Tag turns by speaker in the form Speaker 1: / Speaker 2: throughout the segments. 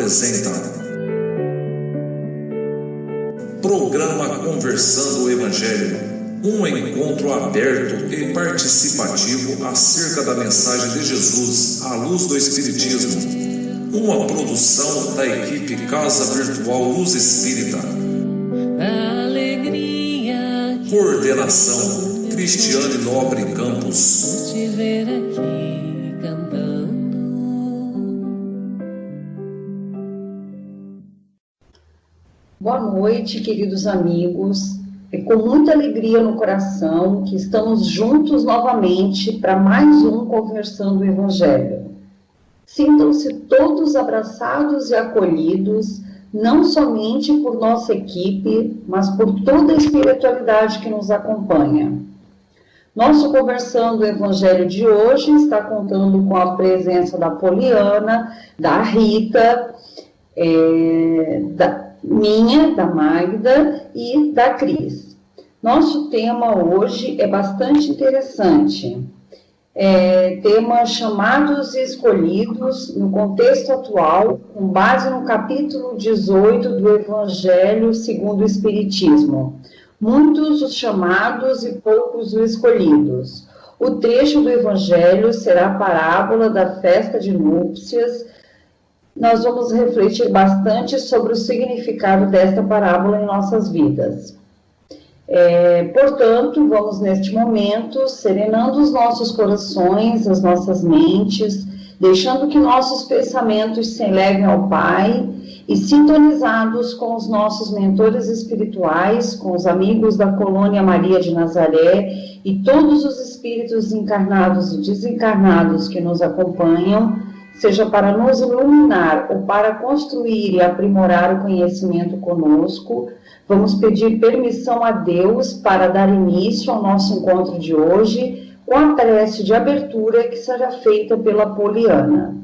Speaker 1: apresenta Programa Conversando o Evangelho, um encontro aberto e participativo acerca da mensagem de Jesus à luz do Espiritismo, uma produção da equipe Casa Virtual Luz Espírita. Coordenação Cristiane Nobre Campos.
Speaker 2: Boa noite, queridos amigos. É com muita alegria no coração que estamos juntos novamente para mais um Conversando o Evangelho. Sintam-se todos abraçados e acolhidos, não somente por nossa equipe, mas por toda a espiritualidade que nos acompanha. Nosso Conversando o Evangelho de hoje está contando com a presença da Poliana, da Rita, da Magda e da Cris. Nosso tema hoje é bastante interessante. Tema chamados e escolhidos no contexto atual, com base no capítulo 18 do Evangelho segundo o Espiritismo. Muitos os chamados e poucos os escolhidos. O trecho do Evangelho será a parábola da festa de núpcias. Nós vamos refletir bastante sobre o significado desta parábola em nossas vidas. Portanto, vamos neste momento serenando os nossos corações, as nossas mentes, deixando que nossos pensamentos se elevem ao Pai e sintonizados com os nossos mentores espirituais, com os amigos da Colônia Maria de Nazaré e todos os espíritos encarnados e desencarnados que nos acompanham, seja para nos iluminar ou para construir e aprimorar o conhecimento conosco, vamos pedir permissão a Deus para dar início ao nosso encontro de hoje com a prece de abertura que será feita pela Poliana.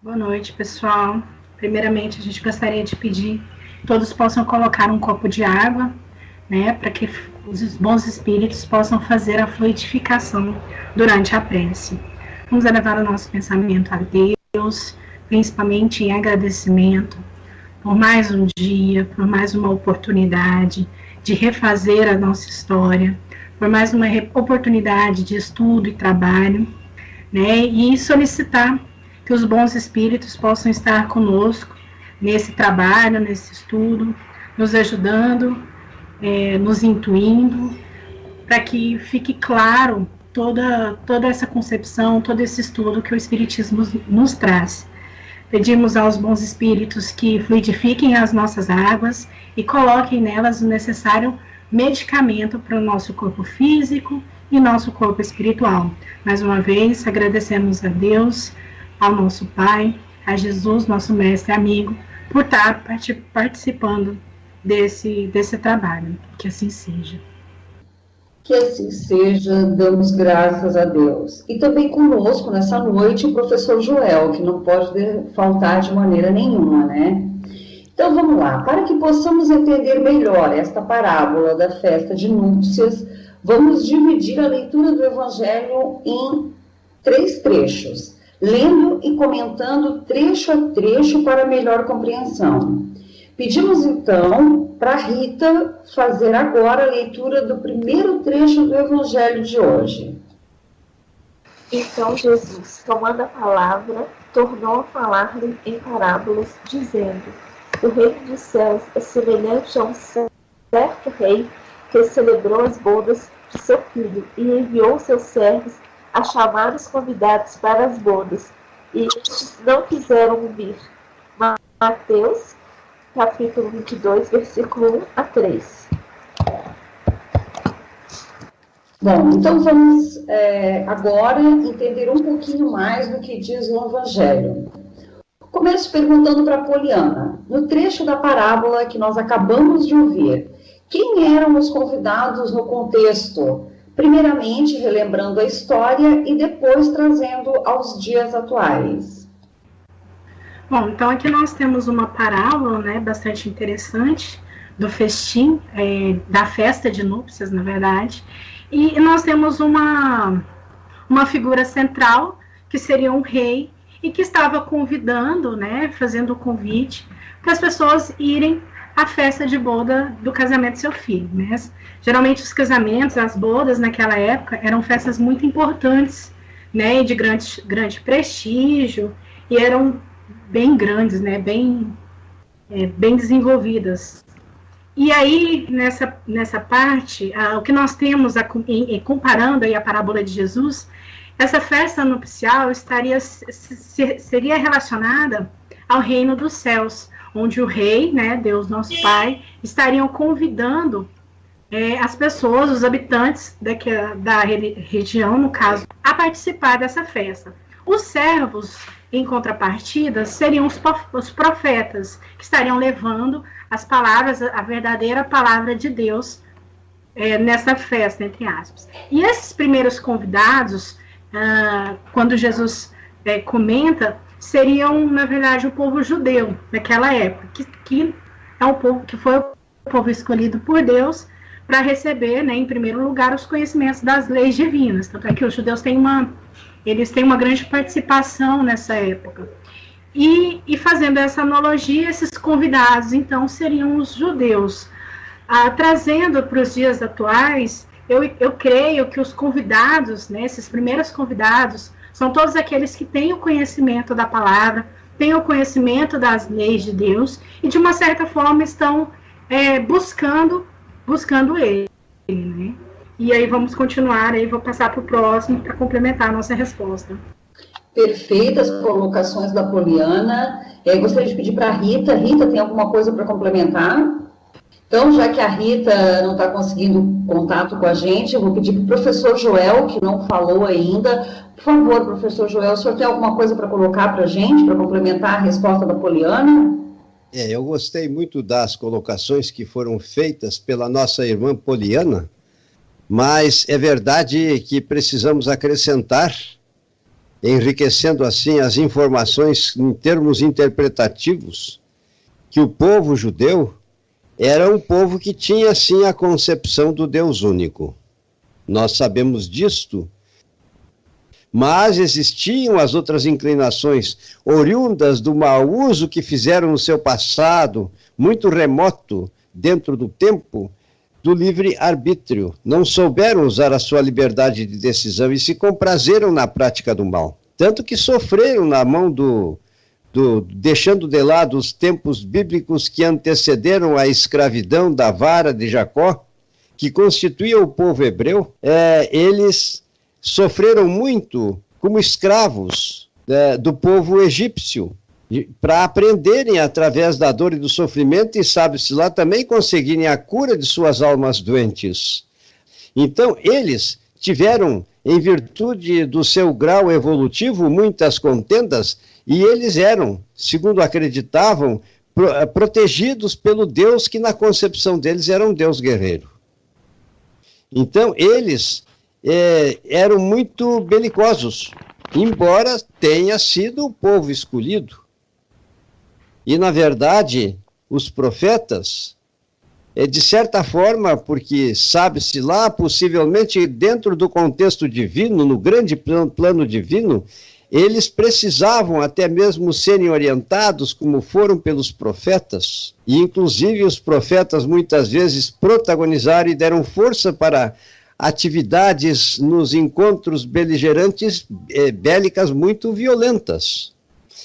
Speaker 3: Boa noite, pessoal. Primeiramente, a gente gostaria de pedir que todos possam colocar um copo de água, né, para que os bons espíritos possam fazer a fluidificação durante a prece. Vamos elevar o nosso pensamento a Deus, principalmente em agradecimento por mais um dia, por mais uma oportunidade de refazer a nossa história, por mais uma oportunidade de estudo e trabalho, né? E solicitar que os bons espíritos possam estar conosco nesse trabalho, nesse estudo, nos ajudando, nos intuindo, para que fique claro toda essa concepção, todo esse estudo que o Espiritismo nos traz. Pedimos aos bons espíritos que fluidifiquem as nossas águas e coloquem nelas o necessário medicamento para o nosso corpo físico e nosso corpo espiritual. Mais uma vez, agradecemos a Deus, ao nosso Pai, a Jesus, nosso mestre e amigo, por estar participando desse trabalho. Que assim seja.
Speaker 2: Que assim seja, damos graças a Deus. E também conosco nessa noite o professor Joel, que não pode faltar de maneira nenhuma, né? Então vamos lá, para que possamos entender melhor esta parábola da festa de núpcias, vamos dividir a leitura do Evangelho em 3 trechos, lendo e comentando trecho a trecho para melhor compreensão. Pedimos então para Rita fazer agora a leitura do primeiro trecho do Evangelho de hoje.
Speaker 4: Então Jesus, tomando a palavra, tornou a falar-lhe em parábolas, dizendo: o reino dos céus é semelhante a um certo rei que celebrou as bodas de seu filho e enviou seus servos a chamar os convidados para as bodas, e estes não quiseram vir. Mateus capítulo 22, versículo 1 a 3.
Speaker 2: Bom, então vamos agora entender um pouquinho mais do que diz o Evangelho. Começo perguntando para Poliana, no trecho da parábola que nós acabamos de ouvir, quem eram os convidados no contexto? Primeiramente relembrando a história e depois trazendo aos dias atuais.
Speaker 3: Bom, então aqui nós temos uma parábola, né, bastante interessante, do festim, da festa de núpcias, na verdade, e nós temos uma figura central, que seria um rei, e que estava convidando, né, fazendo o convite para as pessoas irem à festa de boda do casamento do seu filho, né? Geralmente os casamentos, as bodas naquela época eram festas muito importantes, né, e de grande prestígio, e eram bem grandes, né, bem desenvolvidas. E aí, nessa parte, o que nós temos, comparando aí a parábola de Jesus, essa festa nupcial seria relacionada ao reino dos céus, onde o rei, né, Deus nosso Pai, estariam convidando as pessoas, os habitantes da região, no caso, a participar dessa festa. Os servos, em contrapartida, seriam os profetas, que estariam levando as palavras, a verdadeira palavra de Deus nessa festa, entre aspas. E esses primeiros convidados, quando Jesus comenta, seriam, na verdade, o povo judeu daquela época, que é o povo que foi o povo escolhido por Deus para receber, né, em primeiro lugar, os conhecimentos das leis divinas. Tanto é que os judeus têm uma grande participação nessa época. E fazendo essa analogia, esses convidados, então, seriam os judeus. Trazendo para os dias atuais, eu creio que os convidados, né, esses primeiros convidados, são todos aqueles que têm o conhecimento da palavra, têm o conhecimento das leis de Deus, e de uma certa forma estão buscando ele, né? E aí vamos continuar, aí vou passar para o próximo para complementar a nossa resposta.
Speaker 2: Perfeitas colocações da Poliana. Gostaria de pedir para a Rita. Rita, tem alguma coisa para complementar? Então, já que a Rita não está conseguindo contato com a gente, eu vou pedir para o professor Joel, que não falou ainda. Por favor, professor Joel, o senhor tem alguma coisa para colocar para a gente, para complementar a resposta da Poliana?
Speaker 5: Eu gostei muito das colocações que foram feitas pela nossa irmã Poliana, mas é verdade que precisamos acrescentar, enriquecendo assim as informações em termos interpretativos, que o povo judeu era um povo que tinha sim a concepção do Deus único. Nós sabemos disto, mas existiam as outras inclinações oriundas do mau uso que fizeram no seu passado, muito remoto, dentro do tempo, do livre-arbítrio. Não souberam usar a sua liberdade de decisão e se comprazeram na prática do mal. Tanto que sofreram na mão deixando de lado os tempos bíblicos que antecederam a escravidão da vara de Jacó, que constituía o povo hebreu. Eles sofreram muito como escravos do povo egípcio, para aprenderem através da dor e do sofrimento, e sabe-se lá também conseguirem a cura de suas almas doentes. Então, eles tiveram, em virtude do seu grau evolutivo, muitas contendas, e eles eram, segundo acreditavam, protegidos pelo Deus que na concepção deles era um Deus guerreiro. Então, eles eram muito belicosos, embora tenha sido o povo escolhido. E, na verdade, os profetas, de certa forma, porque sabe-se lá, possivelmente dentro do contexto divino, no grande plano divino, eles precisavam até mesmo serem orientados como foram pelos profetas. E, inclusive, os profetas muitas vezes protagonizaram e deram força para atividades nos encontros beligerantes, bélicas muito violentas.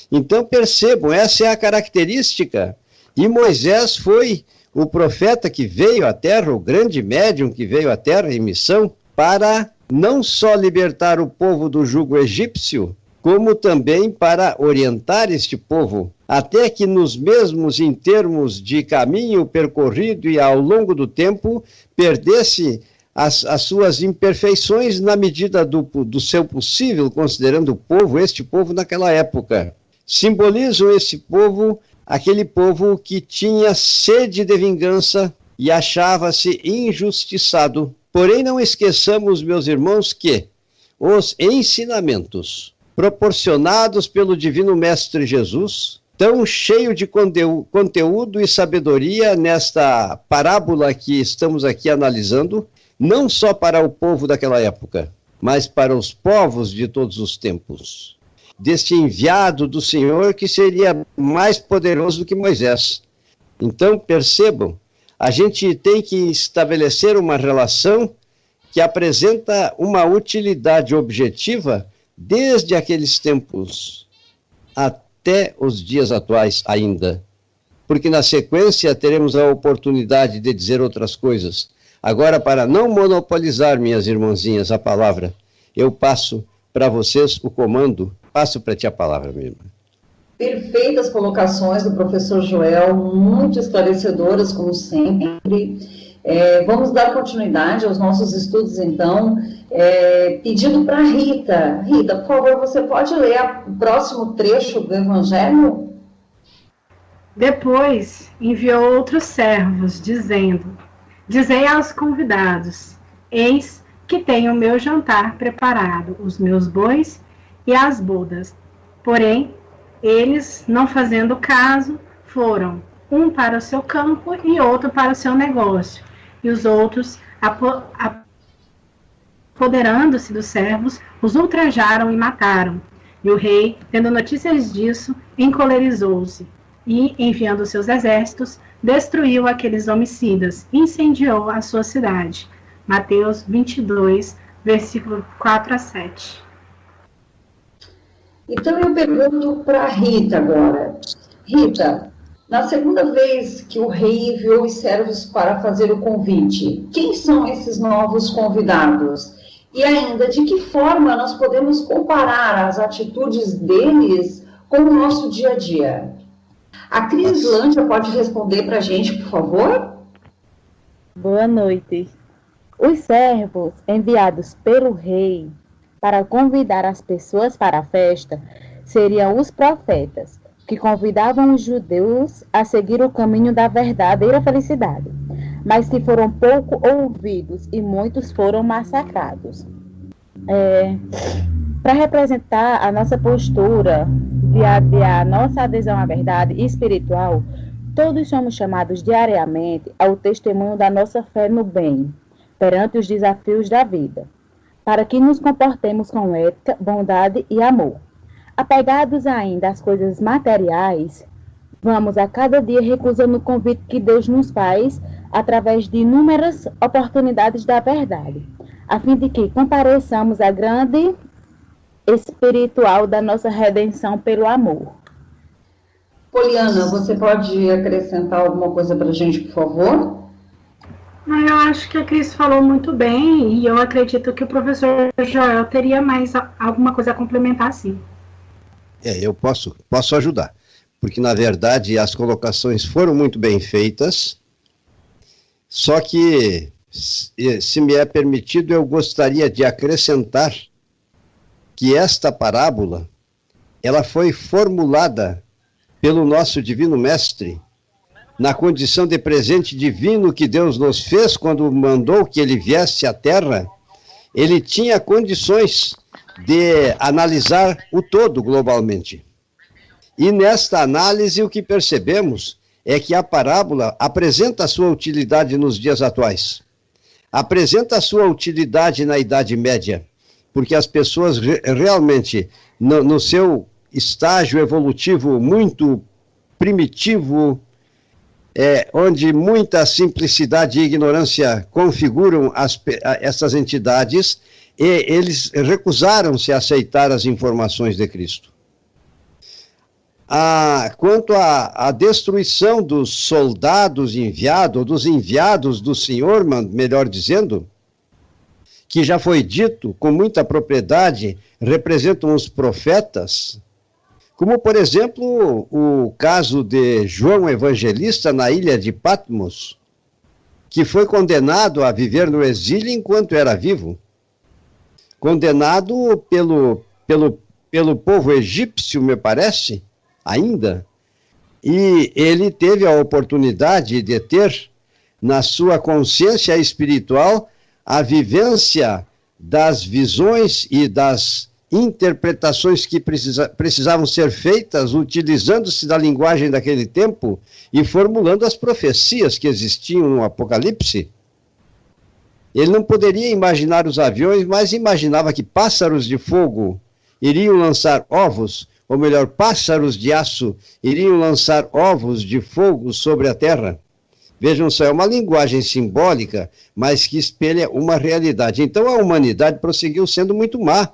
Speaker 5: Então, percebam, essa é a característica. E Moisés foi o profeta que veio à terra, o grande médium que veio à terra em missão, para não só libertar o povo do jugo egípcio, como também para orientar este povo, até que nos mesmos em termos de caminho percorrido e ao longo do tempo, perdesse as suas imperfeições na medida do seu possível, considerando o povo, este povo naquela época. Simbolizam esse povo, aquele povo que tinha sede de vingança e achava-se injustiçado. Porém, não esqueçamos, meus irmãos, que os ensinamentos proporcionados pelo Divino Mestre Jesus, tão cheio de conteúdo e sabedoria nesta parábola que estamos aqui analisando, não só para o povo daquela época, mas para os povos de todos os tempos. deste enviado do Senhor que seria mais poderoso do que Moisés. Então, percebam, a gente tem que estabelecer uma relação que apresenta uma utilidade objetiva desde aqueles tempos até os dias atuais ainda. Porque na sequência teremos a oportunidade de dizer outras coisas. Agora, para não monopolizar, minhas irmãzinhas, a palavra, eu passo para vocês o comando. Passo para ti a palavra, minha irmã.
Speaker 2: Perfeitas colocações do professor Joel, muito esclarecedoras, como sempre. Vamos dar continuidade aos nossos estudos, então, pedindo para Rita. Rita, por favor, você pode ler o próximo trecho do Evangelho?
Speaker 3: Depois enviou outros servos, dizendo: Dizei aos convidados, eis que tenho o meu jantar preparado, os meus bois e as bodas. Porém, eles, não fazendo caso, foram, um para o seu campo e outro para o seu negócio. E os outros, apoderando-se dos servos, os ultrajaram e mataram. E o rei, tendo notícias disso, encolerizou-se e, enviando seus exércitos, destruiu aqueles homicidas, incendiou a sua cidade. Mateus 22, versículo 4 a 7.
Speaker 2: Então eu pergunto para Rita agora. Rita, na segunda vez que o rei enviou os servos para fazer o convite, quem são esses novos convidados? E ainda, de que forma nós podemos comparar as atitudes deles com o nosso dia a dia? A Cris Lândia pode responder para a gente, por favor?
Speaker 6: Boa noite. Os servos enviados pelo rei para convidar as pessoas para a festa seriam os profetas, que convidavam os judeus a seguir o caminho da verdadeira felicidade, mas que foram pouco ouvidos e muitos foram massacrados. Para representar a nossa postura a nossa adesão à verdade espiritual, todos somos chamados diariamente ao testemunho da nossa fé no bem, perante os desafios da vida, para que nos comportemos com ética, bondade e amor. Apegados ainda às coisas materiais, vamos a cada dia recusando o convite que Deus nos faz através de inúmeras oportunidades da verdade, a fim de que compareçamos à grande espiritual da nossa redenção pelo amor.
Speaker 2: Poliana, você pode acrescentar alguma coisa para a gente, por favor?
Speaker 3: Eu acho que a Cris falou muito bem e eu acredito que o professor Joel teria mais alguma coisa a complementar, sim.
Speaker 5: Eu posso ajudar, porque na verdade as colocações foram muito bem feitas, só que, se me é permitido, eu gostaria de acrescentar que esta parábola, ela foi formulada pelo nosso Divino Mestre, na condição de presente divino que Deus nos fez quando mandou que ele viesse à Terra. Ele tinha condições de analisar o todo globalmente. E nesta análise o que percebemos é que a parábola apresenta a sua utilidade nos dias atuais, apresenta a sua utilidade na Idade Média, porque as pessoas realmente, no seu estágio evolutivo muito primitivo, onde muita simplicidade e ignorância configuram essas entidades, e eles recusaram-se a aceitar as informações de Cristo. Quanto à destruição dos soldados enviados, ou dos enviados do Senhor, melhor dizendo, que já foi dito com muita propriedade, representam os profetas, como, por exemplo, o caso de João Evangelista na ilha de Patmos, que foi condenado a viver no exílio enquanto era vivo, condenado pelo povo egípcio, me parece, ainda, e ele teve a oportunidade de ter, na sua consciência espiritual, a vivência das visões e das interpretações que precisavam ser feitas, utilizando-se da linguagem daquele tempo e formulando as profecias que existiam no Apocalipse. Ele não poderia imaginar os aviões, mas imaginava que pássaros de fogo iriam lançar ovos, ou melhor, pássaros de aço iriam lançar ovos de fogo sobre a terra. Vejam só, é uma linguagem simbólica, mas que espelha uma realidade. Então a humanidade prosseguiu sendo muito má.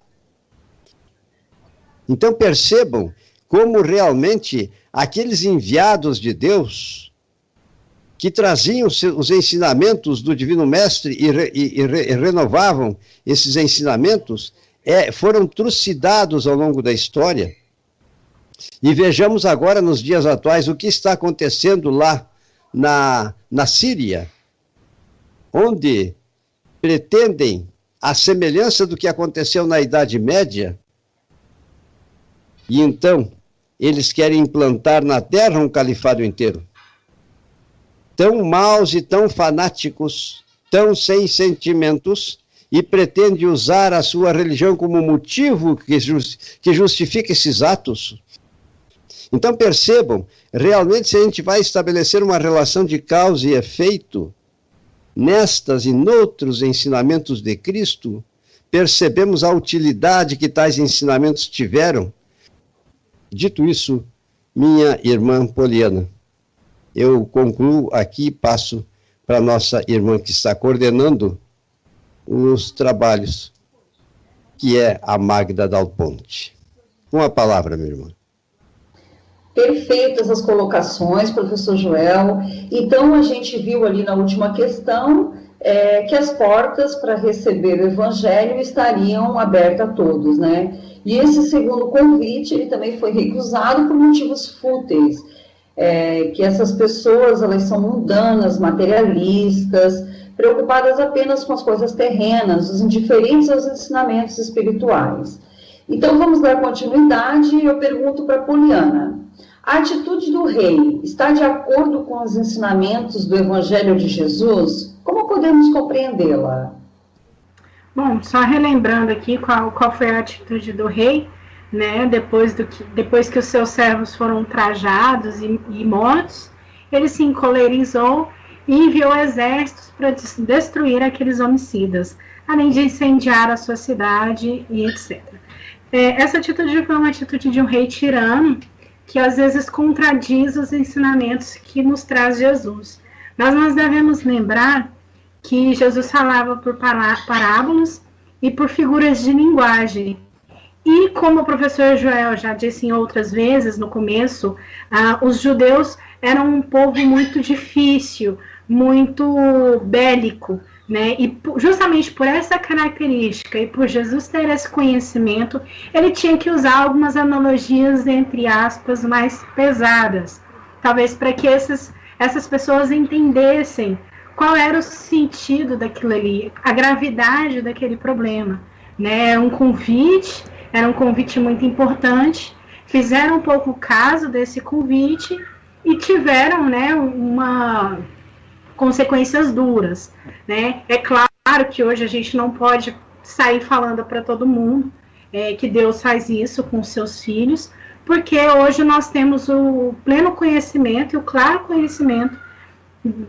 Speaker 5: Então percebam como realmente aqueles enviados de Deus, que traziam os ensinamentos do Divino Mestre e renovavam esses ensinamentos, foram trucidados ao longo da história. E vejamos agora, nos dias atuais, o que está acontecendo lá na Síria, onde pretendem, à semelhança do que aconteceu na Idade Média, e então eles querem implantar na Terra um califado inteiro. Tão maus e tão fanáticos, tão sem sentimentos, e pretendem usar a sua religião como motivo que justifica esses atos. Então percebam, realmente se a gente vai estabelecer uma relação de causa e efeito nestas e noutros ensinamentos de Cristo, percebemos a utilidade que tais ensinamentos tiveram. Dito isso, minha irmã Poliana, eu concluo aqui e passo para a nossa irmã que está coordenando os trabalhos, que é a Magda Dal Ponte. Com a palavra, minha irmã.
Speaker 2: Perfeitas as colocações, professor Joel. Então, a gente viu ali na última questão que as portas para receber o Evangelho estariam abertas a todos, né? E esse segundo convite, ele também foi recusado por motivos fúteis, que essas pessoas, elas são mundanas, materialistas, preocupadas apenas com as coisas terrenas, os indiferentes aos ensinamentos espirituais. Então, vamos dar continuidade e eu pergunto para Poliana. A atitude do rei está de acordo com os ensinamentos do Evangelho de Jesus? Como podemos compreendê-la?
Speaker 3: Bom, só relembrando aqui qual foi a atitude do rei, né? Depois que os seus servos foram trajados e mortos, ele se encolerizou e enviou exércitos para destruir aqueles homicidas, além de incendiar a sua cidade e etc. Essa atitude foi uma atitude de um rei tirano, que às vezes contradiz os ensinamentos que nos traz Jesus. Mas nós devemos lembrar que Jesus falava por parábolas e por figuras de linguagem. E como o professor Joel já disse em outras vezes, no começo, os judeus eram um povo muito difícil, muito bélico, né? E justamente por essa característica e por Jesus ter esse conhecimento, ele tinha que usar algumas analogias, entre aspas, mais pesadas, talvez para que essas pessoas entendessem qual era o sentido daquilo ali, a gravidade daquele problema, né? Era um convite muito importante, fizeram um pouco caso desse convite e tiveram, né, consequências duras, né? É claro que hoje a gente não pode sair falando para todo mundo que Deus faz isso com seus filhos, porque hoje nós temos o pleno conhecimento e o claro conhecimento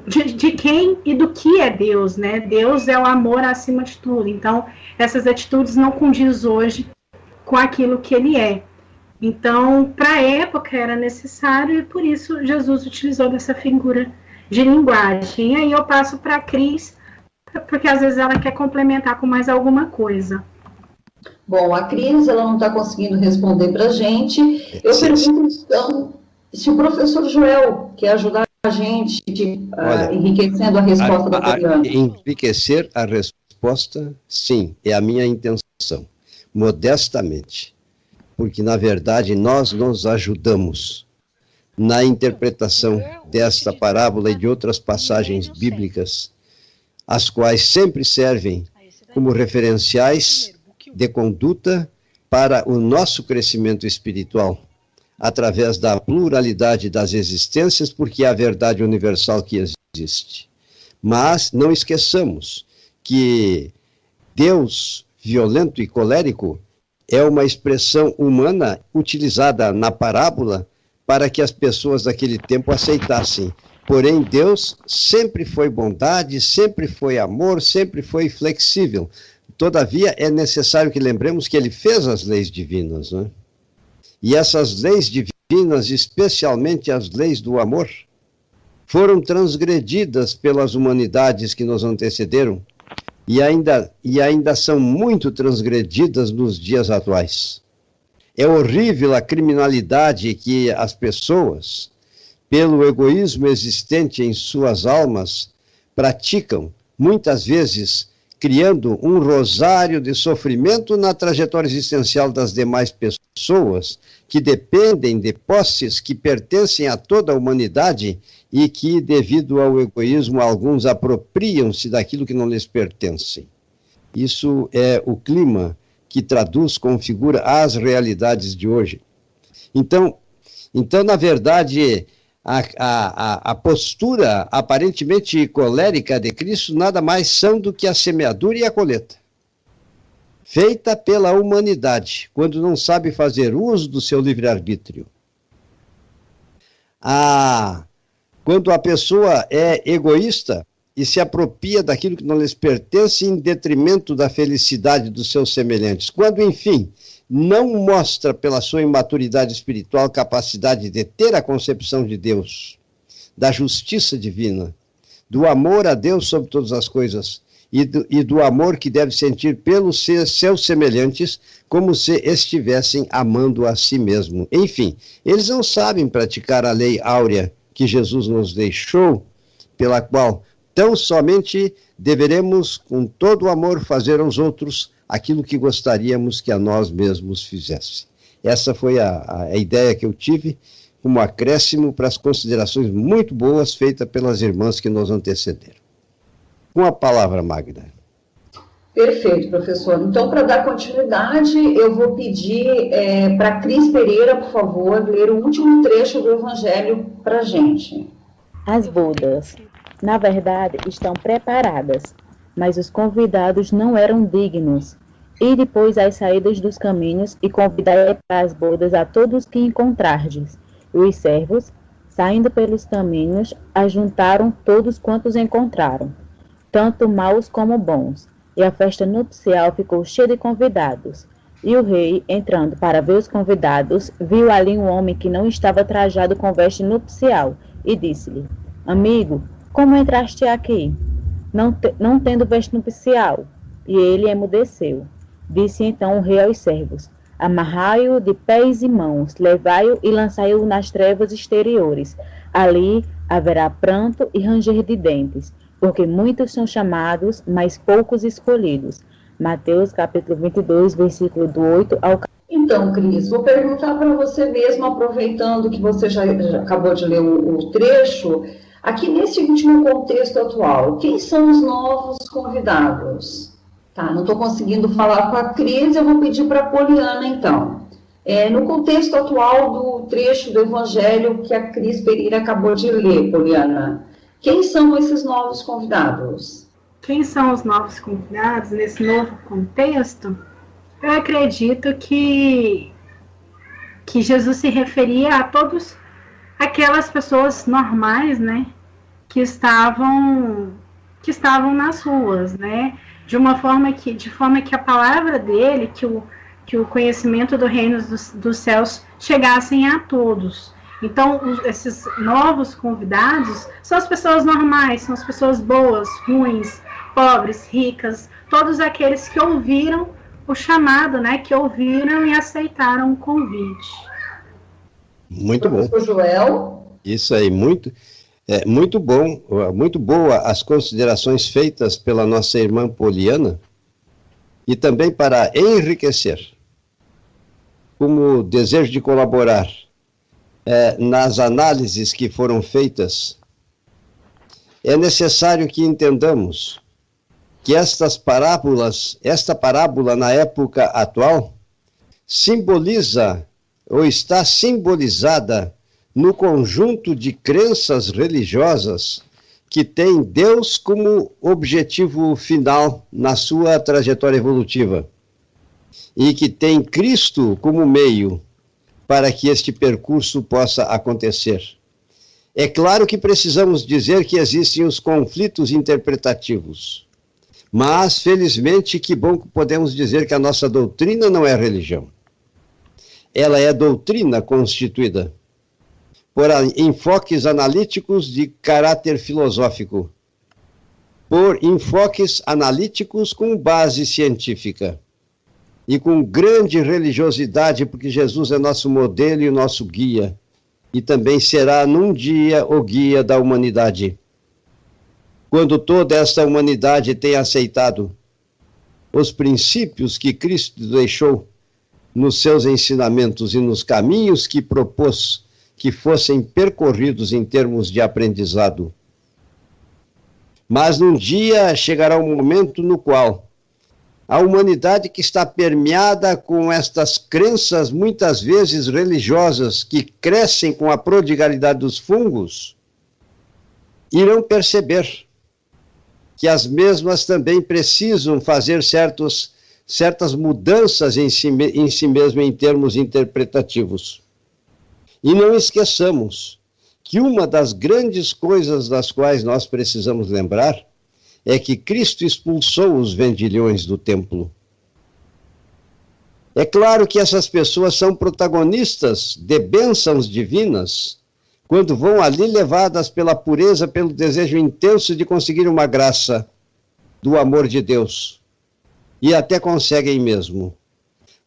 Speaker 3: de quem e do que é Deus, né? Deus é o amor acima de tudo. Então, essas atitudes não condizem hoje com aquilo que ele é. Então, para a época era necessário e por isso Jesus utilizou dessa figura de linguagem. E aí eu passo para a Cris, porque às vezes ela quer complementar com mais alguma coisa.
Speaker 2: Bom, a Cris, ela não está conseguindo responder para a gente. Eu pergunto, então, se o professor Joel quer ajudar a gente, enriquecendo a resposta da Poliana.
Speaker 5: Enriquecer a resposta, sim, é a minha intenção, modestamente, porque, na verdade, nós nos ajudamos na interpretação desta parábola e de outras passagens bíblicas, as quais sempre servem como referenciais de conduta para o nosso crescimento espiritual, através da pluralidade das existências, porque é a verdade universal que existe. Mas não esqueçamos que Deus violento e colérico é uma expressão humana utilizada na parábola para que as pessoas daquele tempo aceitassem. Porém, Deus sempre foi bondade, sempre foi amor, sempre foi flexível. Todavia, é necessário que lembremos que ele fez as leis divinas, né? E essas leis divinas, especialmente as leis do amor, foram transgredidas pelas humanidades que nos antecederam e ainda são muito transgredidas nos dias atuais. É horrível a criminalidade que as pessoas, pelo egoísmo existente em suas almas, praticam, muitas vezes criando um rosário de sofrimento na trajetória existencial das demais pessoas, que dependem de posses que pertencem a toda a humanidade e que, devido ao egoísmo, alguns apropriam-se daquilo que não lhes pertence. Isso é o clima que traduz, configura as realidades de hoje. Então na verdade, a postura aparentemente colérica de Cristo nada mais são do que a semeadura e a colheita, feita pela humanidade, quando não sabe fazer uso do seu livre-arbítrio. Quando a pessoa é egoísta e se apropria daquilo que não lhes pertence em detrimento da felicidade dos seus semelhantes. Quando, enfim, não mostra pela sua imaturidade espiritual capacidade de ter a concepção de Deus, da justiça divina, do amor a Deus sobre todas as coisas e do amor que deve sentir pelos seus semelhantes, como se estivessem amando a si mesmo. Enfim, eles não sabem praticar a lei áurea que Jesus nos deixou, pela qual tão somente deveremos, com todo o amor, fazer aos outros aquilo que gostaríamos que a nós mesmos fizesse. Essa foi a ideia que eu tive, como acréscimo para as considerações muito boas feitas pelas irmãs que nos antecederam. Com a palavra, Magda.
Speaker 2: Perfeito, professor. Então, para dar continuidade, eu vou pedir para a Cris Pereira, por favor, ler o último trecho do Evangelho para a gente.
Speaker 6: As bodas, na verdade, estão preparadas, mas os convidados não eram dignos. E depois às saídas dos caminhos, e convidai para as bodas a todos que encontrardes. E os servos, saindo pelos caminhos, ajuntaram todos quantos encontraram, tanto maus como bons. E a festa nupcial ficou cheia de convidados. E o rei, entrando para ver os convidados, viu ali um homem que não estava trajado com veste nupcial, e disse-lhe: Amigo, como entraste aqui, não tendo veste nupcial? E ele emudeceu. Disse então o rei aos servos: Amarrai-o de pés e mãos, levai-o e lançai-o nas trevas exteriores. Ali haverá pranto e ranger de dentes, porque muitos são chamados, mas poucos escolhidos. Mateus capítulo 22, versículo do 8 ao 14.
Speaker 2: Então, Cris, vou perguntar para você mesmo, aproveitando que você já acabou de ler o trecho, aqui nesse último contexto atual, quem são os novos convidados? Tá, não estou conseguindo falar com a Cris, eu vou pedir para a Poliana, então. No contexto atual do trecho do Evangelho que a Cris Pereira acabou de ler, Poliana, quem são esses novos convidados?
Speaker 3: Quem são os novos convidados nesse novo contexto? Eu acredito que Jesus se referia a todas aquelas pessoas normais, né, que estavam nas ruas, né, de forma que a palavra dele, que o conhecimento do reino dos céus chegassem a todos. Então, esses novos convidados são as pessoas normais, são as pessoas boas, ruins, pobres, ricas, todos aqueles que ouviram o chamado, né, que ouviram e aceitaram o convite.
Speaker 5: Muito bom.
Speaker 2: Professor Joel?
Speaker 5: Isso aí, muito bom, muito boa as considerações feitas pela nossa irmã Poliana, e também para enriquecer, como desejo de colaborar nas análises que foram feitas, é necessário que entendamos que esta parábola na época atual simboliza ou está simbolizada no conjunto de crenças religiosas que tem Deus como objetivo final na sua trajetória evolutiva e que tem Cristo como meio para que este percurso possa acontecer. É claro que precisamos dizer que existem os conflitos interpretativos, Mas, felizmente, que bom que podemos dizer que a nossa doutrina não é religião. Ela é doutrina constituída por enfoques analíticos de caráter filosófico, por enfoques analíticos com base científica e com grande religiosidade, porque Jesus é nosso modelo e o nosso guia, e também será num dia o guia da humanidade. Quando toda esta humanidade tem aceitado os princípios que Cristo deixou nos seus ensinamentos e nos caminhos que propôs que fossem percorridos em termos de aprendizado. Mas num dia chegará um momento no qual a humanidade que está permeada com estas crenças, muitas vezes religiosas, que crescem com a prodigalidade dos fungos, irão perceber que as mesmas também precisam fazer certas mudanças em si mesmo em termos interpretativos. E não esqueçamos que uma das grandes coisas das quais nós precisamos lembrar é que Cristo expulsou os vendilhões do templo. É claro que essas pessoas são protagonistas de bênçãos divinas, quando vão ali levadas pela pureza, pelo desejo intenso de conseguir uma graça do amor de Deus. E até conseguem mesmo.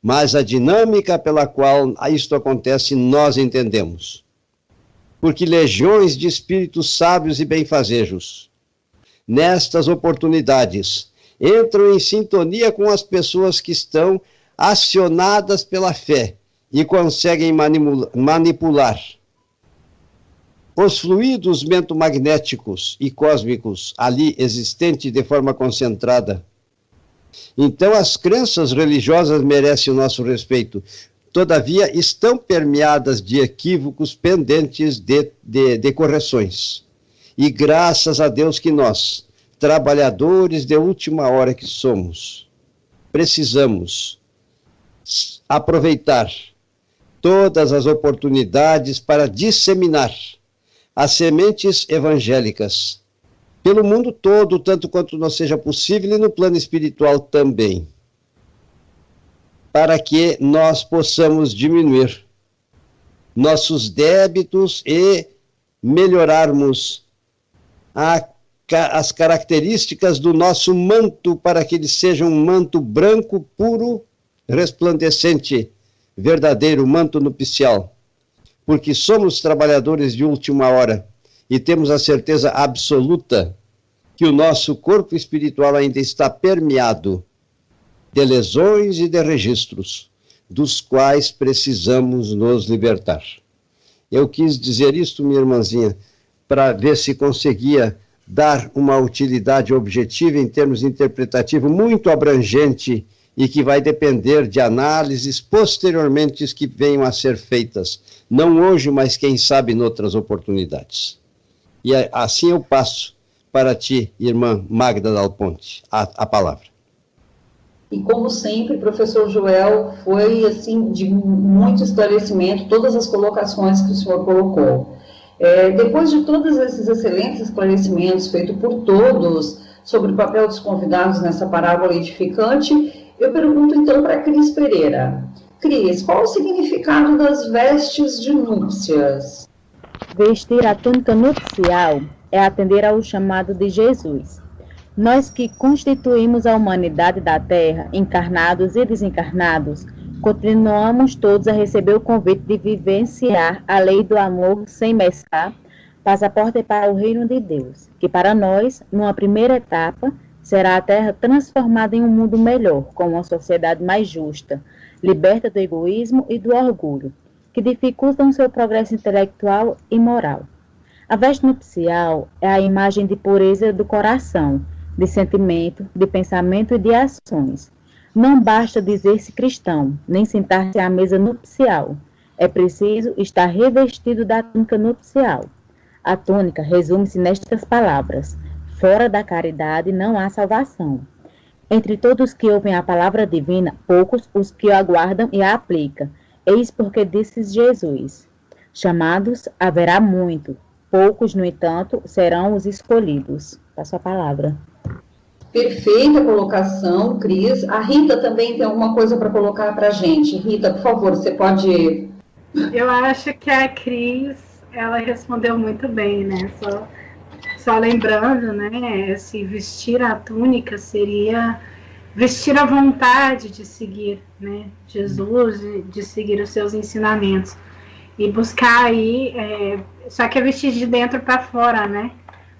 Speaker 5: Mas a dinâmica pela qual isto acontece, nós entendemos. Porque legiões de espíritos sábios e benfazejos, nestas oportunidades, entram em sintonia com as pessoas que estão acionadas pela fé e conseguem manipular os fluidos mentomagnéticos e cósmicos ali existentes de forma concentrada. Então, as crenças religiosas merecem o nosso respeito. Todavia, estão permeadas de equívocos pendentes de correções. E graças a Deus que nós, trabalhadores de última hora que somos, precisamos aproveitar todas as oportunidades para disseminar as sementes evangélicas pelo mundo todo, tanto quanto nos seja possível, e no plano espiritual também, para que nós possamos diminuir nossos débitos e melhorarmos as características do nosso manto, para que ele seja um manto branco, puro, resplandecente, verdadeiro manto nupcial, porque somos trabalhadores de última hora e temos a certeza absoluta que o nosso corpo espiritual ainda está permeado de lesões e de registros, dos quais precisamos nos libertar. Eu quis dizer isto, minha irmãzinha, para ver se conseguia dar uma utilidade objetiva em termos interpretativos muito abrangente e que vai depender de análises posteriormente que venham a ser feitas, não hoje, mas quem sabe em outras oportunidades. E assim eu passo para ti, irmã Magda Dal Ponte, a palavra.
Speaker 2: E como sempre, professor Joel, foi assim de muito esclarecimento todas as colocações que o senhor colocou. Depois de todos esses excelentes esclarecimentos feitos por todos sobre o papel dos convidados nessa parábola edificante, eu pergunto então para Cris Pereira. Cris, qual o significado das vestes de núpcias?
Speaker 6: Vestir a túnica nupcial é atender ao chamado de Jesus. Nós que constituímos a humanidade da Terra, encarnados e desencarnados, continuamos todos a receber o convite de vivenciar a lei do amor sem mesclar, passaporte para o reino de Deus, que para nós, numa primeira etapa, será a Terra transformada em um mundo melhor, com uma sociedade mais justa, liberta do egoísmo e do orgulho, que dificultam seu progresso intelectual e moral. A veste nupcial é a imagem de pureza do coração, de sentimento, de pensamento e de ações. Não basta dizer-se cristão, nem sentar-se à mesa nupcial. É preciso estar revestido da túnica nupcial. A túnica resume-se nestas palavras: fora da caridade não há salvação. Entre todos que ouvem a palavra divina, poucos os que a aguardam e a aplicam. Eis porque disse Jesus: chamados haverá muito, poucos, no entanto, serão os escolhidos. Passo a palavra.
Speaker 2: Perfeita colocação, Cris. A Rita também tem alguma coisa para colocar para a gente. Rita, por favor, você pode...
Speaker 3: Eu acho que a Cris, ela respondeu muito bem, né? Só lembrando, né? Se vestir a túnica seria vestir a vontade de seguir, né? Jesus, de seguir os seus ensinamentos. E buscar aí, só que é vestir de dentro para fora, né?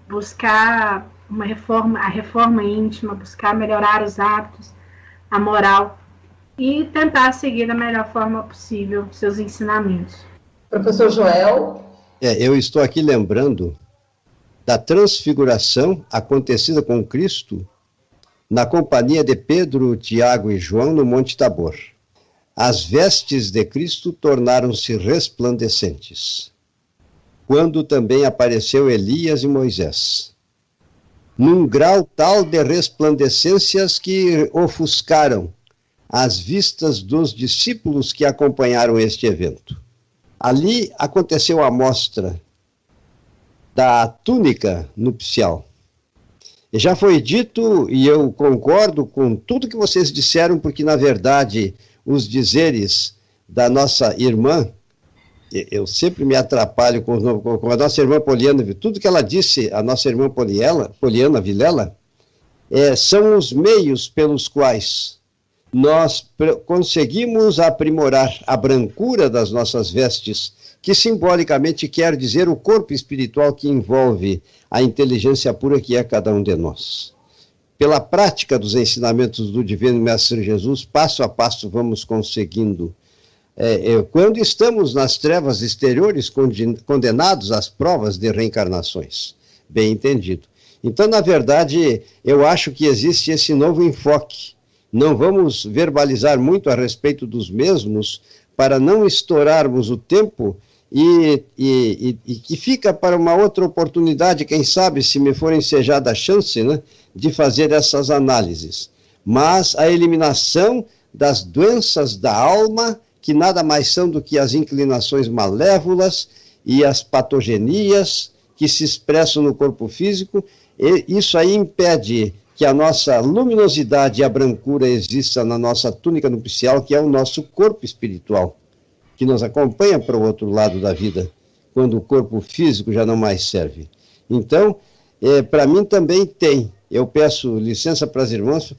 Speaker 3: Buscar a reforma íntima, buscar melhorar os hábitos, a moral e tentar seguir da melhor forma possível seus ensinamentos.
Speaker 2: Professor Joel?
Speaker 5: Eu estou aqui lembrando da transfiguração acontecida com Cristo na companhia de Pedro, Tiago e João no Monte Tabor. As vestes de Cristo tornaram-se resplandecentes, quando também apareceu Elias e Moisés, num grau tal de resplandecências que ofuscaram as vistas dos discípulos que acompanharam este evento. Ali aconteceu a mostra da túnica nupcial. E já foi dito, e eu concordo com tudo que vocês disseram, porque, na verdade, os dizeres da nossa irmã, eu sempre me atrapalho com a nossa irmã Poliana, tudo que ela disse, a nossa irmã Poliana Vilela, são os meios pelos quais nós conseguimos aprimorar a brancura das nossas vestes, que simbolicamente quer dizer o corpo espiritual que envolve a inteligência pura que é cada um de nós. Pela prática dos ensinamentos do Divino Mestre Jesus, passo a passo vamos conseguindo. Quando estamos nas trevas exteriores, condenados às provas de reencarnações. Bem entendido. Então, na verdade, eu acho que existe esse novo enfoque. Não vamos verbalizar muito a respeito dos mesmos, para não estourarmos o tempo e que fica para uma outra oportunidade, quem sabe, se me for ensejada a chance, né, de fazer essas análises. Mas a eliminação das doenças da alma, que nada mais são do que as inclinações malévolas e as patogenias que se expressam no corpo físico, e isso aí impede que a nossa luminosidade e a brancura exista na nossa túnica nupcial, que é o nosso corpo espiritual, que nos acompanha para o outro lado da vida, quando o corpo físico já não mais serve. Então, para mim também tem, eu peço licença para as irmãs,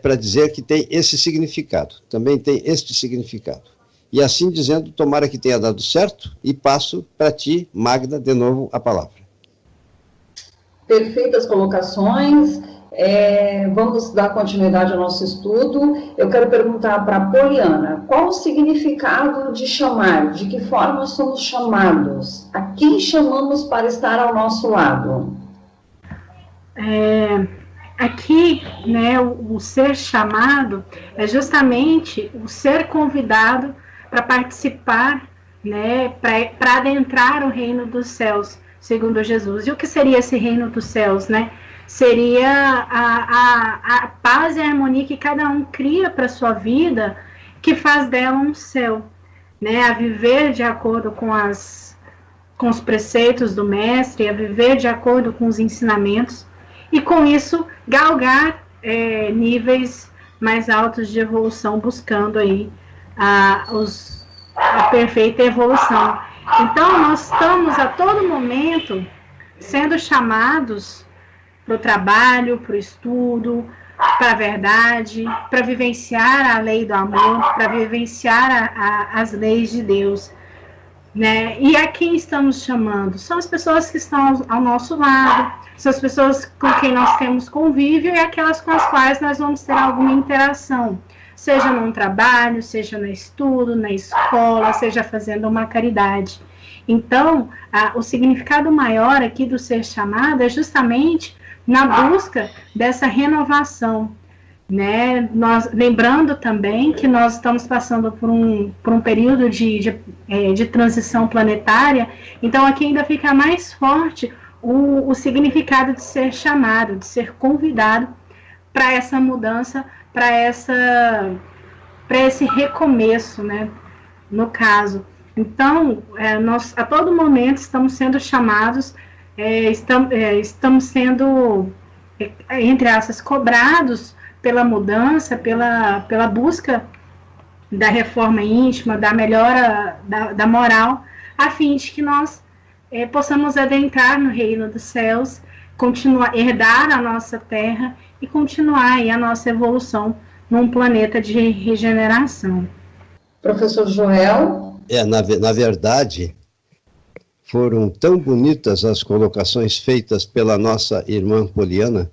Speaker 5: para dizer que tem esse significado, também tem este significado. E assim dizendo, tomara que tenha dado certo, e passo para ti, Magda, de novo a palavra.
Speaker 2: Perfeitas colocações. Vamos dar continuidade ao nosso estudo. Eu quero perguntar para a Poliana, qual o significado de chamar? De que forma somos chamados? A quem chamamos para estar ao nosso lado?
Speaker 3: Aqui, né, o ser chamado é justamente o ser convidado para participar, né, para adentrar o reino dos céus, segundo Jesus. E o que seria esse reino dos céus, né? Seria a paz e a harmonia que cada um cria para a sua vida, que faz dela um céu, né? A viver de acordo com os preceitos do Mestre, a viver de acordo com os ensinamentos, e com isso galgar níveis mais altos de evolução, buscando aí a perfeita evolução. Então, nós estamos a todo momento sendo chamados para o trabalho, para o estudo, para a verdade, para vivenciar a lei do amor, para vivenciar as leis de Deus, né? E a quem estamos chamando? São as pessoas que estão ao nosso lado, são as pessoas com quem nós temos convívio e aquelas com as quais nós vamos ter alguma interação, seja num trabalho, seja no estudo, na escola, seja fazendo uma caridade. Então, o significado maior aqui do ser chamado é justamente na busca dessa renovação, né? Lembrando também que nós estamos passando por um período de transição planetária, então aqui ainda fica mais forte o significado de ser chamado, de ser convidado para essa mudança, para esse recomeço, né? No caso. Então, nós a todo momento estamos sendo chamados, estamos sendo entre aspas, cobrados pela mudança, pela busca da reforma íntima, da melhora da moral, a fim de que nós possamos adentrar no reino dos céus, continuar, herdar a nossa terra e continuar aí a nossa evolução num planeta de regeneração.
Speaker 2: Professor Joel?
Speaker 5: Na verdade, foram tão bonitas as colocações feitas pela nossa irmã Poliana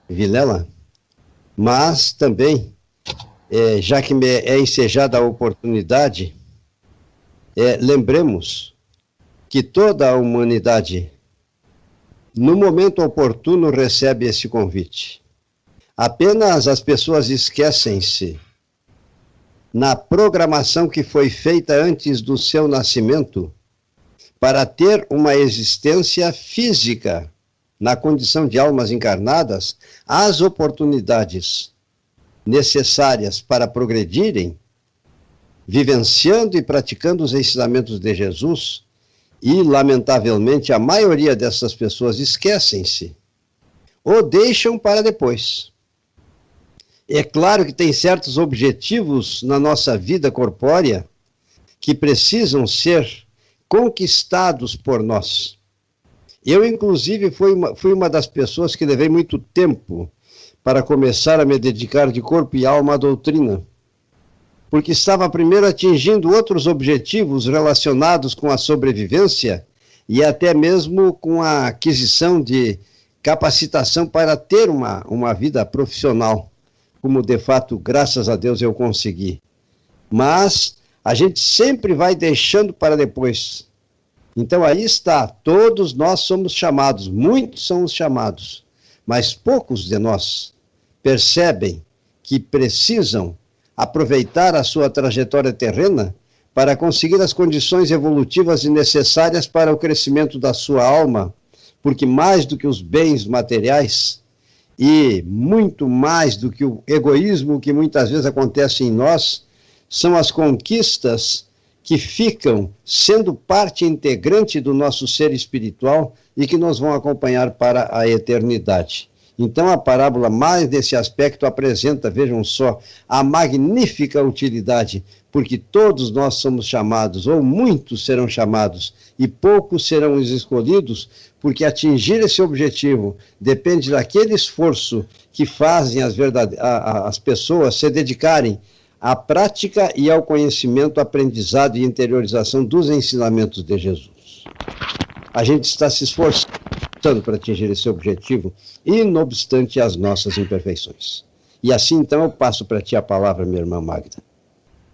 Speaker 5: Vilela, mas também, já que me é ensejada a oportunidade, lembremos que toda a humanidade, no momento oportuno, recebe esse convite. Apenas as pessoas esquecem-se, na programação que foi feita antes do seu nascimento, para ter uma existência física, na condição de almas encarnadas, as oportunidades necessárias para progredirem, vivenciando e praticando os ensinamentos de Jesus, e, lamentavelmente, a maioria dessas pessoas esquecem-se, ou deixam para depois. É claro que tem certos objetivos na nossa vida corpórea que precisam ser conquistados por nós. Eu, inclusive, fui uma das pessoas que levei muito tempo para começar a me dedicar de corpo e alma à doutrina, porque estava primeiro atingindo outros objetivos relacionados com a sobrevivência e até mesmo com a aquisição de capacitação para ter uma vida profissional, como de fato, graças a Deus, eu consegui. Mas a gente sempre vai deixando para depois. Então aí está, todos nós somos chamados, muitos são os chamados, mas poucos de nós percebem que precisam aproveitar a sua trajetória terrena para conseguir as condições evolutivas e necessárias para o crescimento da sua alma, porque mais do que os bens materiais e muito mais do que o egoísmo que muitas vezes acontece em nós, são as conquistas que ficam sendo parte integrante do nosso ser espiritual e que nos vão acompanhar para a eternidade. Então, a parábola, mais nesse aspecto, apresenta, vejam só, a magnífica utilidade, porque todos nós somos chamados, ou muitos serão chamados, e poucos serão os escolhidos, porque atingir esse objetivo depende daquele esforço que fazem as pessoas se dedicarem à prática e ao conhecimento, aprendizado e interiorização dos ensinamentos de Jesus. A gente está se esforçando para atingir esse objetivo, e não obstante as nossas imperfeições. E assim, então, eu passo para ti a palavra, minha irmã Magda.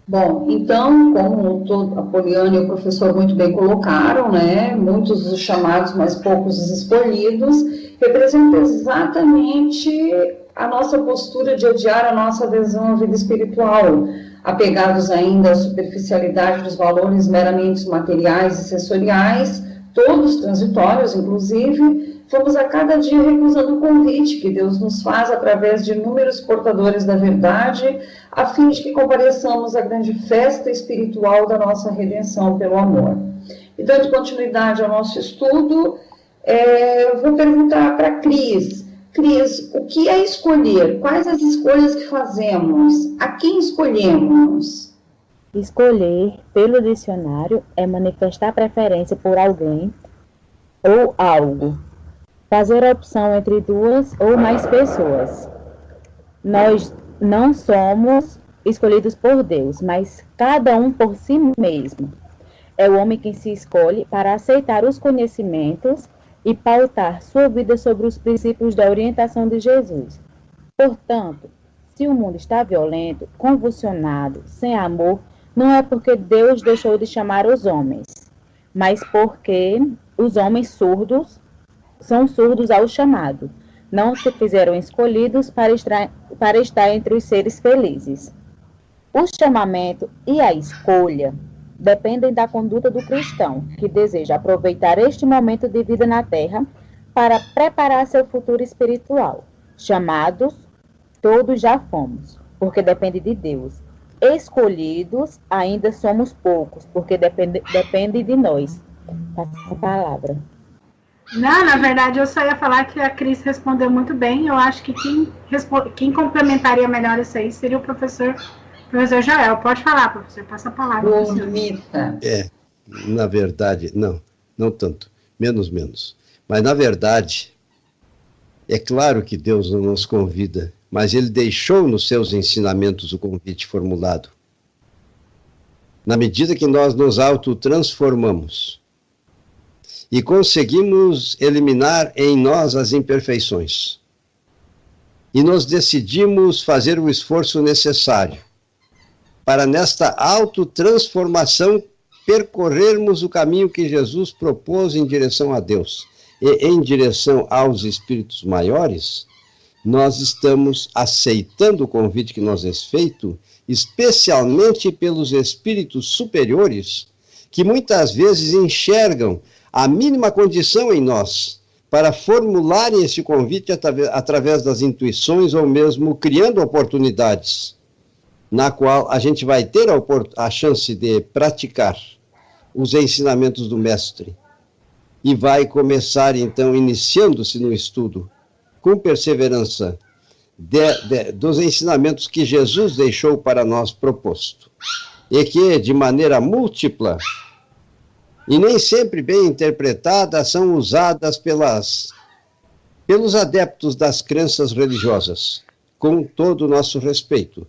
Speaker 2: Bom, então, como a Poliana e o professor muito bem colocaram, né, muitos os chamados, mas poucos os escolhidos, representa exatamente a nossa postura de adiar a nossa adesão à vida espiritual, apegados ainda à superficialidade dos valores meramente materiais e sensoriais, todos transitórios, inclusive, vamos a cada dia recusando o convite que Deus nos faz através de inúmeros portadores da verdade, a fim de que compareçamos à grande festa espiritual da nossa redenção pelo amor. E dando continuidade ao nosso estudo, eu vou perguntar para a Cris. Cris, o que é escolher? Quais as escolhas que fazemos? A quem escolhemos?
Speaker 6: Escolher, pelo dicionário, é manifestar preferência por alguém ou algo. Fazer a opção entre duas ou mais pessoas. Nós não somos escolhidos por Deus, mas cada um por si mesmo. É o homem quem se escolhe para aceitar os conhecimentos e pautar sua vida sobre os princípios da orientação de Jesus. Portanto, se o mundo está violento, convulsionado, sem amor, não é porque Deus deixou de chamar os homens, mas porque os homens surdos são surdos ao chamado. Não se fizeram escolhidos para estar entre os seres felizes. O chamamento e a escolha dependem da conduta do cristão, que deseja aproveitar este momento de vida na Terra para preparar seu futuro espiritual. Chamados, todos já fomos, porque depende de Deus. Escolhidos, ainda somos poucos, porque depende de nós. Passa a palavra.
Speaker 3: Não, na verdade, eu só ia falar que a Cris respondeu muito bem. Eu acho que quem complementaria melhor isso aí seria o professor Joel. Pode falar, professor, passa a palavra.
Speaker 5: Na verdade, não tanto, menos. Mas, na verdade, é claro que Deus não nos convida, mas Ele deixou nos seus ensinamentos o convite formulado. Na medida que nós nos autotransformamos e conseguimos eliminar em nós as imperfeições, e nos decidimos fazer o esforço necessário para, nesta autotransformação, percorrermos o caminho que Jesus propôs em direção a Deus e em direção aos espíritos maiores, nós estamos aceitando o convite que nos é feito, especialmente pelos espíritos superiores, que muitas vezes enxergam a mínima condição em nós para formularem esse convite através das intuições ou mesmo criando oportunidades, na qual a gente vai ter a chance de praticar os ensinamentos do Mestre e vai começar, então, iniciando-se no estudo, com perseverança, dos ensinamentos que Jesus deixou para nós proposto, e que, de maneira múltipla, e nem sempre bem interpretadas, são usadas pelos adeptos das crenças religiosas, com todo o nosso respeito.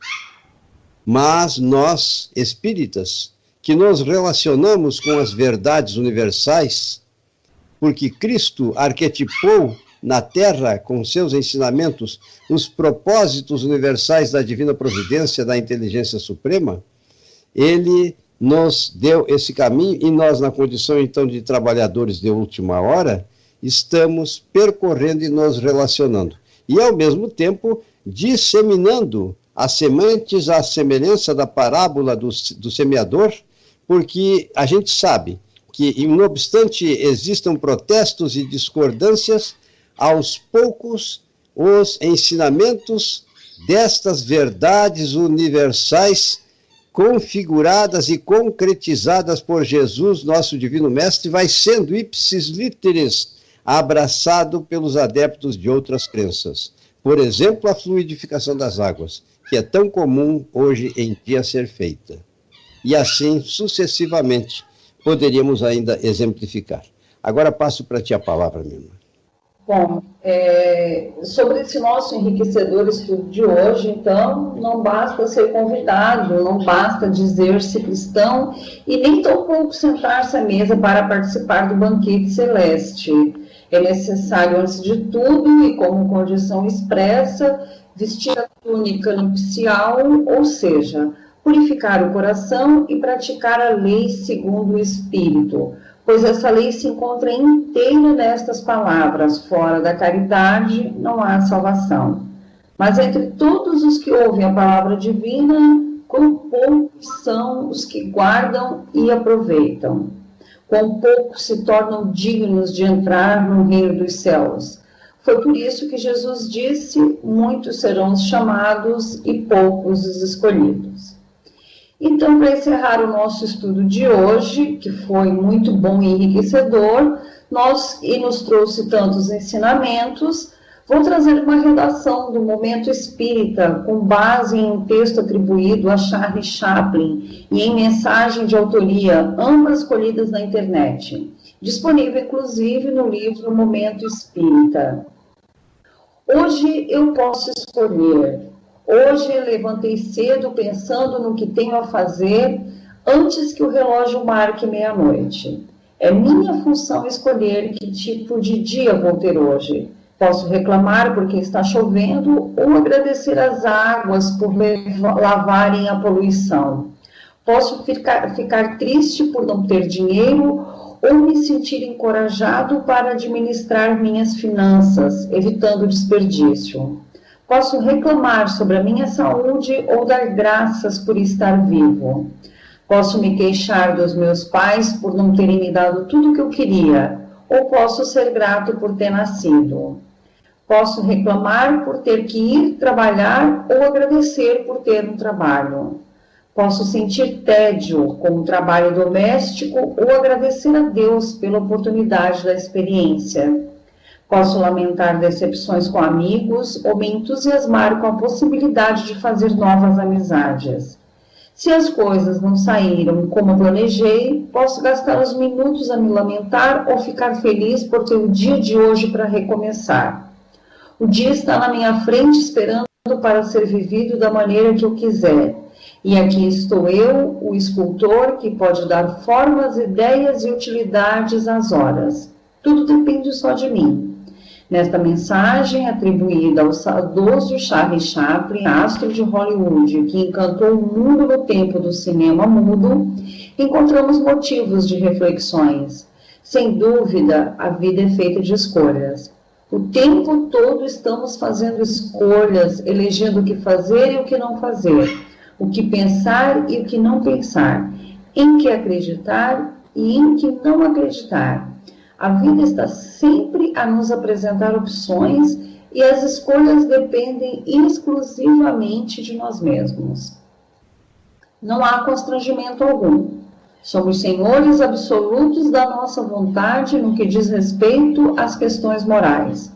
Speaker 5: Mas nós, espíritas, que nos relacionamos com as verdades universais, porque Cristo arquetipou na Terra, com seus ensinamentos, os propósitos universais da divina providência, da inteligência suprema, Ele nos deu esse caminho e nós, na condição, então, de trabalhadores de última hora, estamos percorrendo e nos relacionando. E, ao mesmo tempo, disseminando as sementes à semelhança da parábola do semeador, porque a gente sabe que, não obstante existam protestos e discordâncias, aos poucos os ensinamentos destas verdades universais configuradas e concretizadas por Jesus, nosso Divino Mestre, vai sendo ipsis literis abraçado pelos adeptos de outras crenças. Por exemplo, a fluidificação das águas, que é tão comum hoje em dia ser feita. E assim, sucessivamente, poderíamos ainda exemplificar. Agora passo para ti a palavra, minha irmã.
Speaker 2: Bom, sobre esse nosso enriquecedor estudo de hoje, então, não basta ser convidado, não basta dizer-se cristão e nem tampouco sentar-se à mesa para participar do banquete celeste. É necessário, antes de tudo, e como condição expressa, vestir a túnica nupcial, ou seja, purificar o coração e praticar a lei segundo o Espírito, pois essa lei se encontra inteira nestas palavras: fora da caridade não há salvação. Mas entre todos os que ouvem a palavra divina, quão poucos são os que guardam e aproveitam. Quão poucos se tornam dignos de entrar no reino dos céus. Foi por isso que Jesus disse: muitos serão os chamados e poucos os escolhidos. Então, para encerrar o nosso estudo de hoje, que foi muito bom e enriquecedor, e nos trouxe tantos ensinamentos, vou trazer uma redação do Momento Espírita, com base em um texto atribuído a Charles Chaplin e em mensagem de autoria, ambas colhidas na internet, disponível inclusive no livro Momento Espírita. Hoje eu posso escolher. Hoje levantei cedo pensando no que tenho a fazer antes que o relógio marque meia-noite. É minha função escolher que tipo de dia vou ter hoje. Posso reclamar porque está chovendo ou agradecer as águas por lavarem a poluição. Posso ficar triste por não ter dinheiro ou me sentir encorajado para administrar minhas finanças, evitando desperdício. Posso reclamar sobre a minha saúde ou dar graças por estar vivo. Posso me queixar dos meus pais por não terem me dado tudo o que eu queria, ou posso ser grato por ter nascido. Posso reclamar por ter que ir trabalhar ou agradecer por ter um trabalho. Posso sentir tédio com o trabalho doméstico ou agradecer a Deus pela oportunidade da experiência. Posso lamentar decepções com amigos ou me entusiasmar com a possibilidade de fazer novas amizades. Se as coisas não saíram como planejei, posso gastar os minutos a me lamentar ou ficar feliz por ter o dia de hoje para recomeçar. O dia está na minha frente esperando para ser vivido da maneira que eu quiser. E aqui estou eu, o escultor, que pode dar formas, ideias e utilidades às horas. Tudo depende só de mim. Nesta mensagem, atribuída ao saudoso Charlie Chaplin, astro de Hollywood, que encantou o mundo no tempo do cinema mudo, encontramos motivos de reflexões. Sem dúvida, a vida é feita de escolhas. O tempo todo estamos fazendo escolhas, elegendo o que fazer e o que não fazer, o que pensar e o que não pensar, em que acreditar e em que não acreditar. A vida está sempre a nos apresentar opções e as escolhas dependem exclusivamente de nós mesmos. Não há constrangimento algum. Somos senhores absolutos da nossa vontade no que diz respeito às questões morais.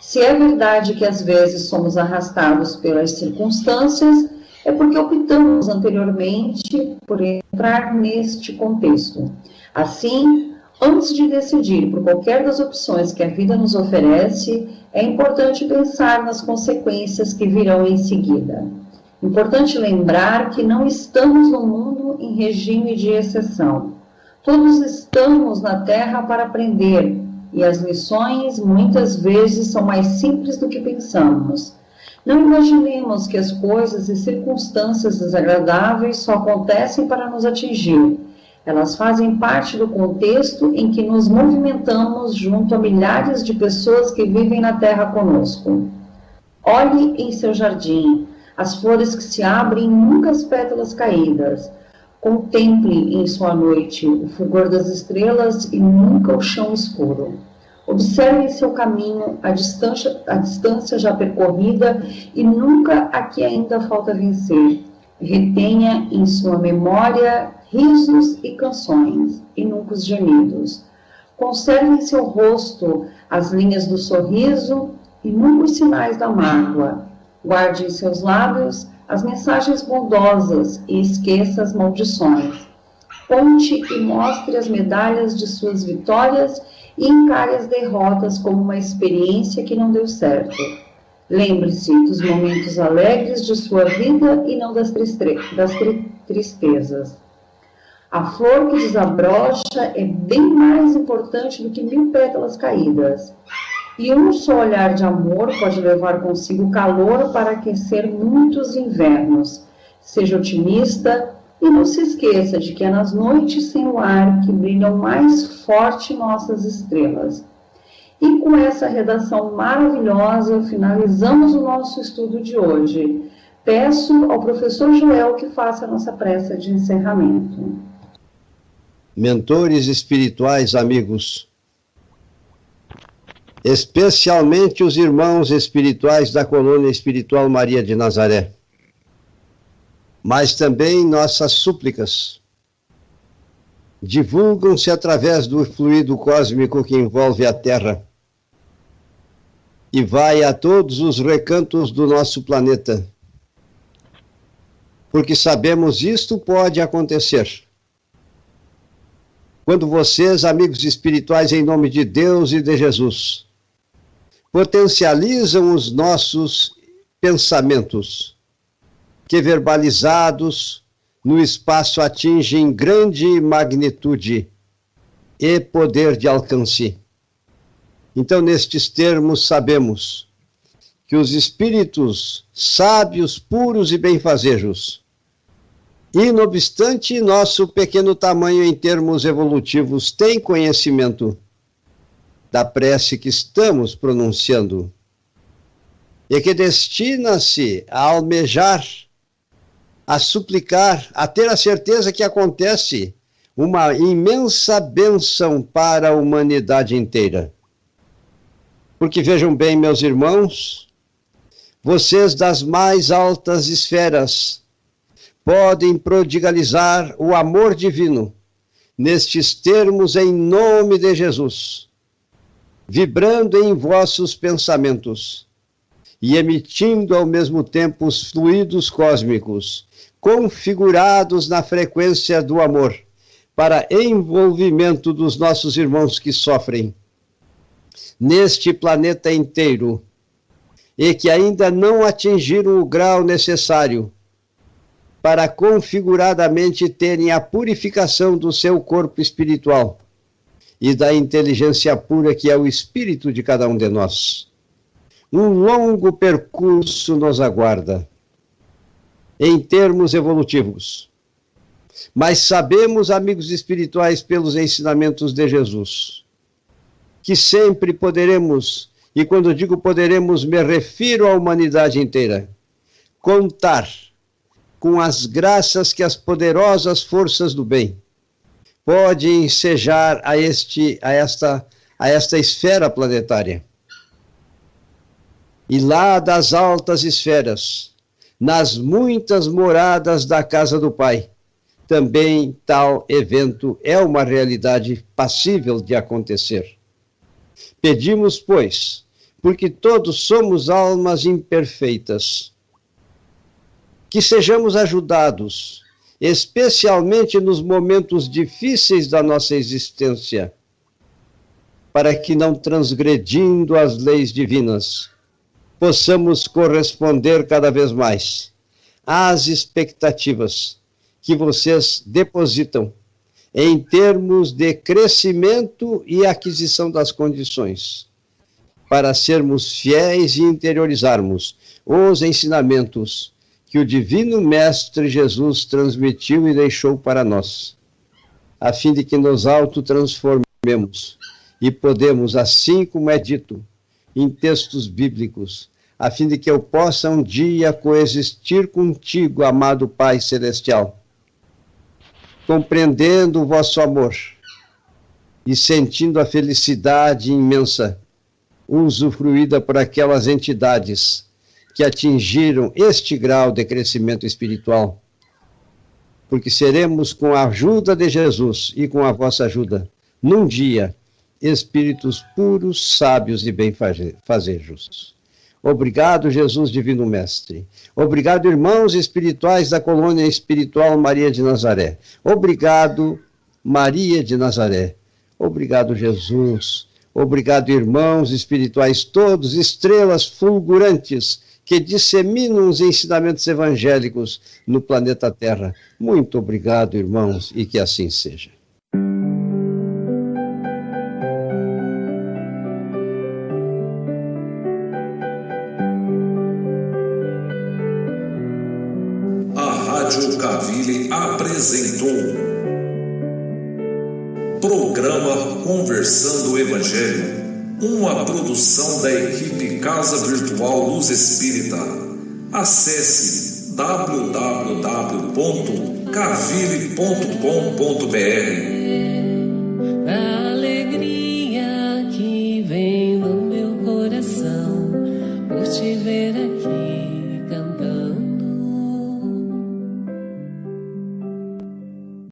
Speaker 2: Se é verdade que às vezes somos arrastados pelas circunstâncias, é porque optamos anteriormente por entrar neste contexto. Assim, antes de decidir por qualquer das opções que a vida nos oferece, é importante pensar nas consequências que virão em seguida. Importante lembrar que não estamos no mundo em regime de exceção. Todos estamos na Terra para aprender, e as lições muitas vezes são mais simples do que pensamos. Não imaginemos que as coisas e circunstâncias desagradáveis só acontecem para nos atingir. Elas fazem parte do contexto em que nos movimentamos junto a milhares de pessoas que vivem na Terra conosco. Olhe em seu jardim, as flores que se abrem nunca as pétalas caídas. Contemple em sua noite o fulgor das estrelas e nunca o chão escuro. Observe em seu caminho a distância já percorrida e nunca a que ainda falta vencer. Retenha em sua memória risos e canções, e nunca os gemidos. Conserve em seu rosto as linhas do sorriso e nunca os sinais da mágoa. Guarde em seus lábios as mensagens bondosas e esqueça as maldições. Conte e mostre as medalhas de suas vitórias e encare as derrotas como uma experiência que não deu certo. Lembre-se dos momentos alegres de sua vida e não das tristezas. A flor que desabrocha é bem mais importante do que 1000 pétalas caídas. E um só olhar de amor pode levar consigo calor para aquecer muitos invernos. Seja otimista e não se esqueça de que é nas noites sem luar que brilham mais forte nossas estrelas. E com essa redação maravilhosa, finalizamos o nosso estudo de hoje. Peço ao professor Joel que faça a nossa prece de encerramento.
Speaker 5: Mentores espirituais, amigos, especialmente os irmãos espirituais da Colônia Espiritual Maria de Nazaré, mas também nossas súplicas divulgam-se através do fluido cósmico que envolve a Terra e vai a todos os recantos do nosso planeta, porque sabemos isto pode acontecer. Quando vocês, amigos espirituais, em nome de Deus e de Jesus, potencializam os nossos pensamentos, que verbalizados no espaço atingem grande magnitude e poder de alcance. Então, nestes termos, sabemos que os espíritos sábios, puros e benfazejos, e, não obstante nosso pequeno tamanho em termos evolutivos, têm conhecimento da prece que estamos pronunciando e que destina-se a almejar, a suplicar, a ter a certeza que acontece uma imensa bênção para a humanidade inteira. Porque vejam bem, meus irmãos, vocês das mais altas esferas podem prodigalizar o amor divino nestes termos em nome de Jesus, vibrando em vossos pensamentos e emitindo ao mesmo tempo os fluidos cósmicos, configurados na frequência do amor, para envolvimento dos nossos irmãos que sofrem neste planeta inteiro e que ainda não atingiram o grau necessário para configuradamente terem a purificação do seu corpo espiritual e da inteligência pura que é o espírito de cada um de nós. Um longo percurso nos aguarda, em termos evolutivos. Mas sabemos, amigos espirituais, pelos ensinamentos de Jesus, que sempre poderemos, e quando digo poderemos, me refiro à humanidade inteira, contar com as graças que as poderosas forças do bem podem ensejar a esta esfera planetária. E lá das altas esferas, nas muitas moradas da casa do Pai, também tal evento é uma realidade passível de acontecer. Pedimos, pois, porque todos somos almas imperfeitas, que sejamos ajudados, especialmente nos momentos difíceis da nossa existência, para que, não transgredindo as leis divinas, possamos corresponder cada vez mais às expectativas que vocês depositam em termos de crescimento e aquisição das condições, para sermos fiéis e interiorizarmos os ensinamentos que o Divino Mestre Jesus transmitiu e deixou para nós, a fim de que nos autotransformemos e podemos, assim como é dito em textos bíblicos, a fim de que eu possa um dia coexistir contigo, amado Pai Celestial, compreendendo o vosso amor e sentindo a felicidade imensa usufruída por aquelas entidades que atingiram este grau de crescimento espiritual, porque seremos, com a ajuda de Jesus e com a vossa ajuda, num dia, espíritos puros, sábios e bem-fazejos. Obrigado, Jesus Divino Mestre. Obrigado, irmãos espirituais da colônia espiritual Maria de Nazaré. Obrigado, Maria de Nazaré. Obrigado, Jesus. Obrigado, irmãos espirituais todos, estrelas fulgurantes, que disseminam os ensinamentos evangélicos no planeta Terra. Muito obrigado, irmãos, e que assim seja.
Speaker 1: A Rádio Cavile apresentou Programa Conversando o Evangelho, uma produção da equipe Casa Virtual Luz Espírita. Acesse www.cavile.com.br.